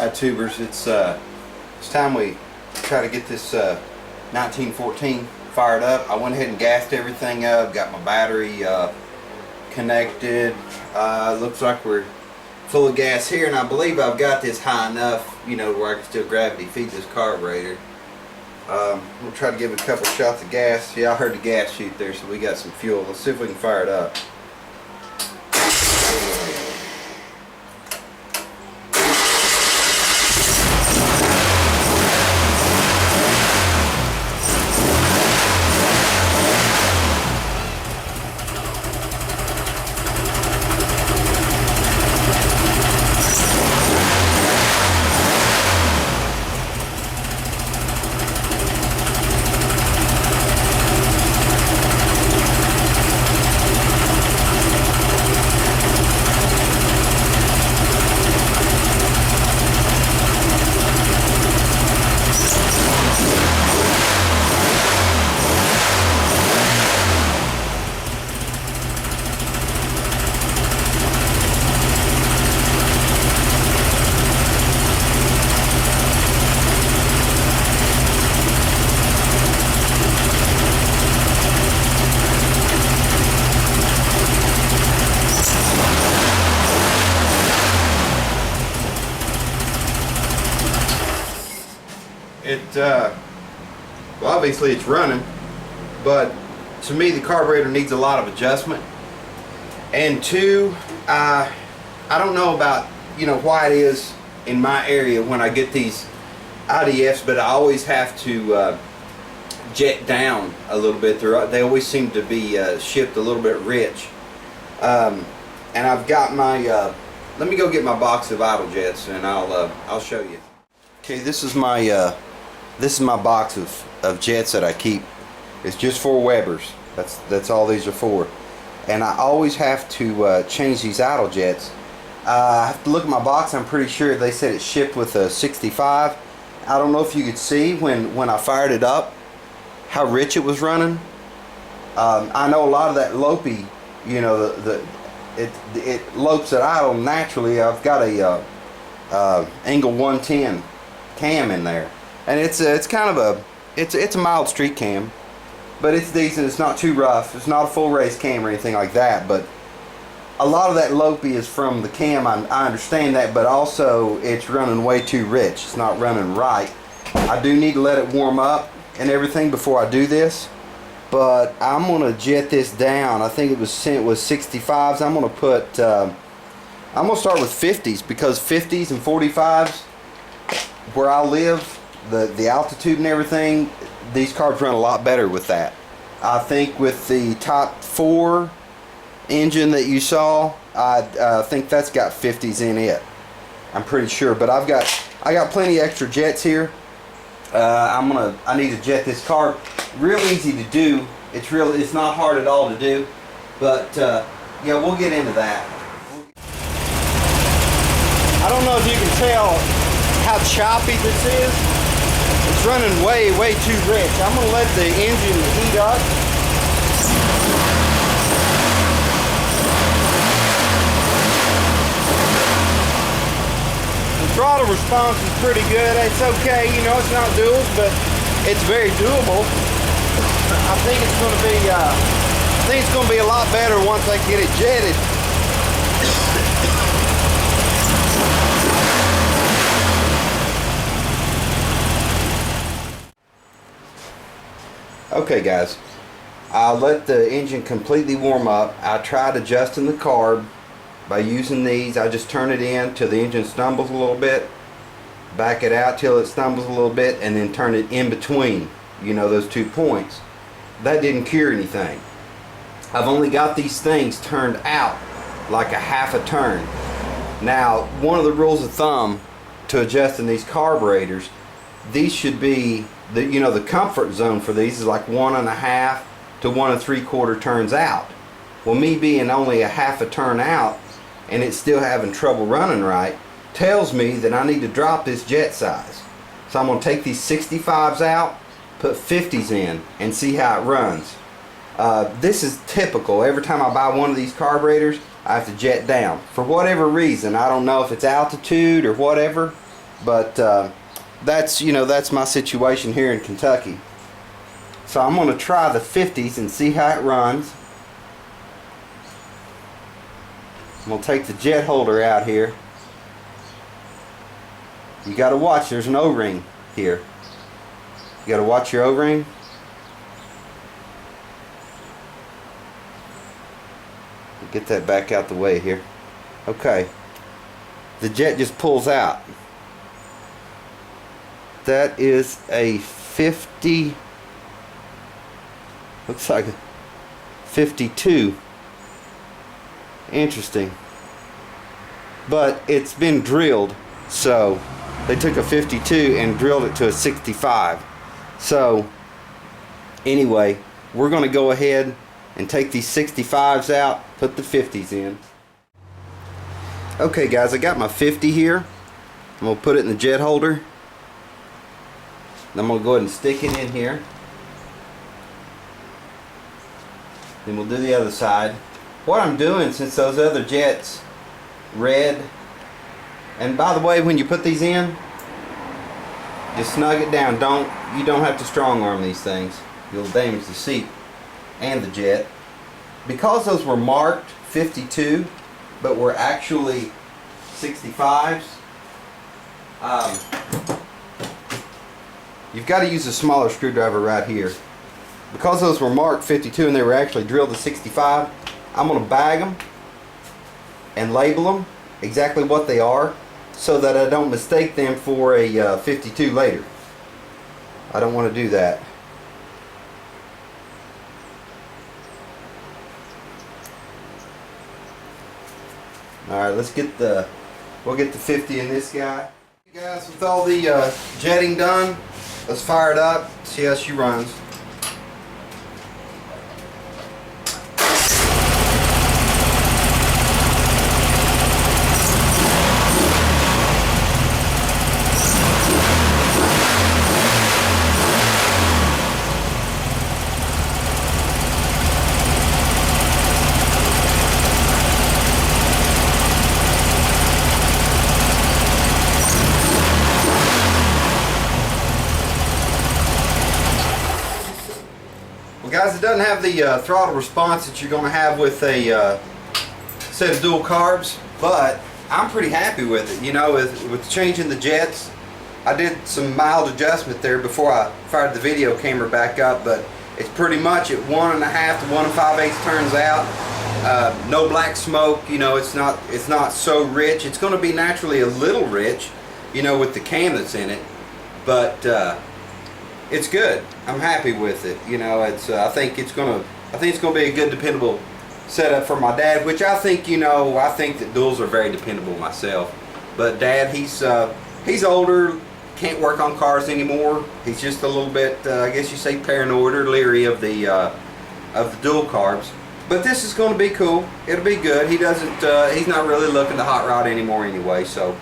Hi tubers, it's time we try to get this 1914 fired up. I went ahead and gassed everything up, got my battery connected. Looks like we're full of gas here, and I believe I've got this high enough, you know, where I can still gravity feed this carburetor. We'll try to give it a couple shots of gas. Yeah, I heard the gas shoot there, so we got some fuel. Let's see if we can fire it up. Well, obviously it's running, but to me the carburetor needs a lot of adjustment. And two, I don't know about, you know, why it is in my area when I get these IDFs, but I always have to jet down a little bit. They always seem to be shipped a little bit rich. And I've got my, let me go get my box of idle jets and I'll show you. Okay, this is my box of jets that I keep. It's just for Webers. That's all these are for. And I always have to change these idle jets. I have to look at my box. I'm pretty sure they said it's shipped with a 65. I don't know if you could see when I fired it up how rich it was running. I know a lot of that lopey, you know, it lopes at idle naturally. I've got a angle 110 cam in there, and it's kind of a mild street cam, but it's decent. It's not too rough. It's not a full race cam or anything like that, but a lot of that lopey is from the cam. I understand that, but also it's running way too rich. It's not running right. I do need to let it warm up and everything before I do this, but I'm gonna jet this down. I think it was 65s. I'm gonna put I'm gonna start with 50s, because 50s and 45s where I live, the altitude and everything, these cars run a lot better with that. I think with the top 4 engine that you saw, I think that's got 50s in it. I'm pretty sure, but I got plenty of extra jets here. I need to jet this car. Real easy to do. It's not hard at all to do, but yeah, we'll get into that. I don't know if you can tell how choppy this is. It's running way too rich. I'm gonna let the engine heat up. The throttle response is pretty good. It's okay, you know, it's not duals, but it's very doable. I think it's gonna be a lot better once I get it jetted. Okay guys, I'll let the engine completely warm up. I tried adjusting the carb by using these. I just turn it in till the engine stumbles a little bit, back it out till it stumbles a little bit, and then turn it in between, you know, those 2 points. That didn't cure anything. I've only got these things turned out like a half a turn. Now, one of the rules of thumb to adjusting these carburetors, these should be, the comfort zone for these is like 1.5 to 1 3/4 turns out. Well, me being only a half a turn out and it's still having trouble running right, tells me that I need to drop this jet size. So I'm going to take these 65s out, put 50s in, and see how it runs. This is typical. Every time I buy one of these carburetors, I have to jet down. For whatever reason, I don't know if it's altitude or whatever, But that's, you know, that's my situation here in Kentucky. So I'm going to try the 50s and see how it runs. I'm going to take the jet holder out here. You got to watch, there's an O-ring here. You got to watch your O-ring. Get that back out the way here. Okay. The jet just pulls out. That is a 50. Looks like a 52. Interesting. But it's been drilled, so they took a 52 and drilled it to a 65. So anyway, we're going to go ahead and take these 65s out, put the 50s in. Okay guys, I got my 50 here. I'm going to put it in the jet holder. I'm going to go ahead and stick it in here. Then we'll do the other side. What I'm doing, since those other jets red, and by the way, when you put these in, just snug it down. You don't have to strong arm these things. You'll damage the seat and the jet. Because those were marked 52 but were actually 65s, you've got to use a smaller screwdriver right here. Because those were marked 52 and they were actually drilled to 65, I'm going to bag them and label them exactly what they are so that I don't mistake them for a 52 later. I don't want to do that. Alright, we'll get the 50 in this guy. Guys, with all the jetting done, let's fire it up, see how she runs. Guys, it doesn't have the throttle response that you're going to have with a set of dual carbs, but I'm pretty happy with it. You know, with changing the jets, I did some mild adjustment there before I fired the video camera back up, but it's pretty much at 1.5 to 1 5/8 turns out. No black smoke. You know, it's not so rich. It's going to be naturally a little rich, you know, with the cam that's in it, but it's good. I'm happy with it. You know, it's I think it's gonna be a good, dependable setup for my dad, which I think, you know, I think that duals are very dependable myself. But Dad, he's older, can't work on cars anymore. He's just a little bit, I guess you say, paranoid or leery of the dual carbs. But this is going to be cool. It'll be good. He's not really looking to hot rod anymore anyway. So,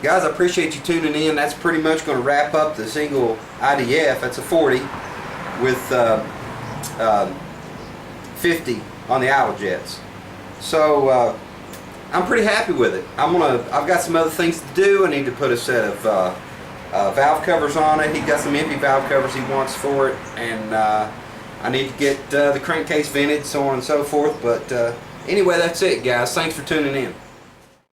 guys, I appreciate you tuning in. That's pretty much going to wrap up the single IDF. That's a 40 with 50 on the idle jets. So I'm pretty happy with it. I've got some other things to do. I need to put a set of valve covers on it. He got some empty valve covers he wants for it, and I need to get the crankcase vented, so on and so forth. But anyway, that's it, guys. Thanks for tuning in.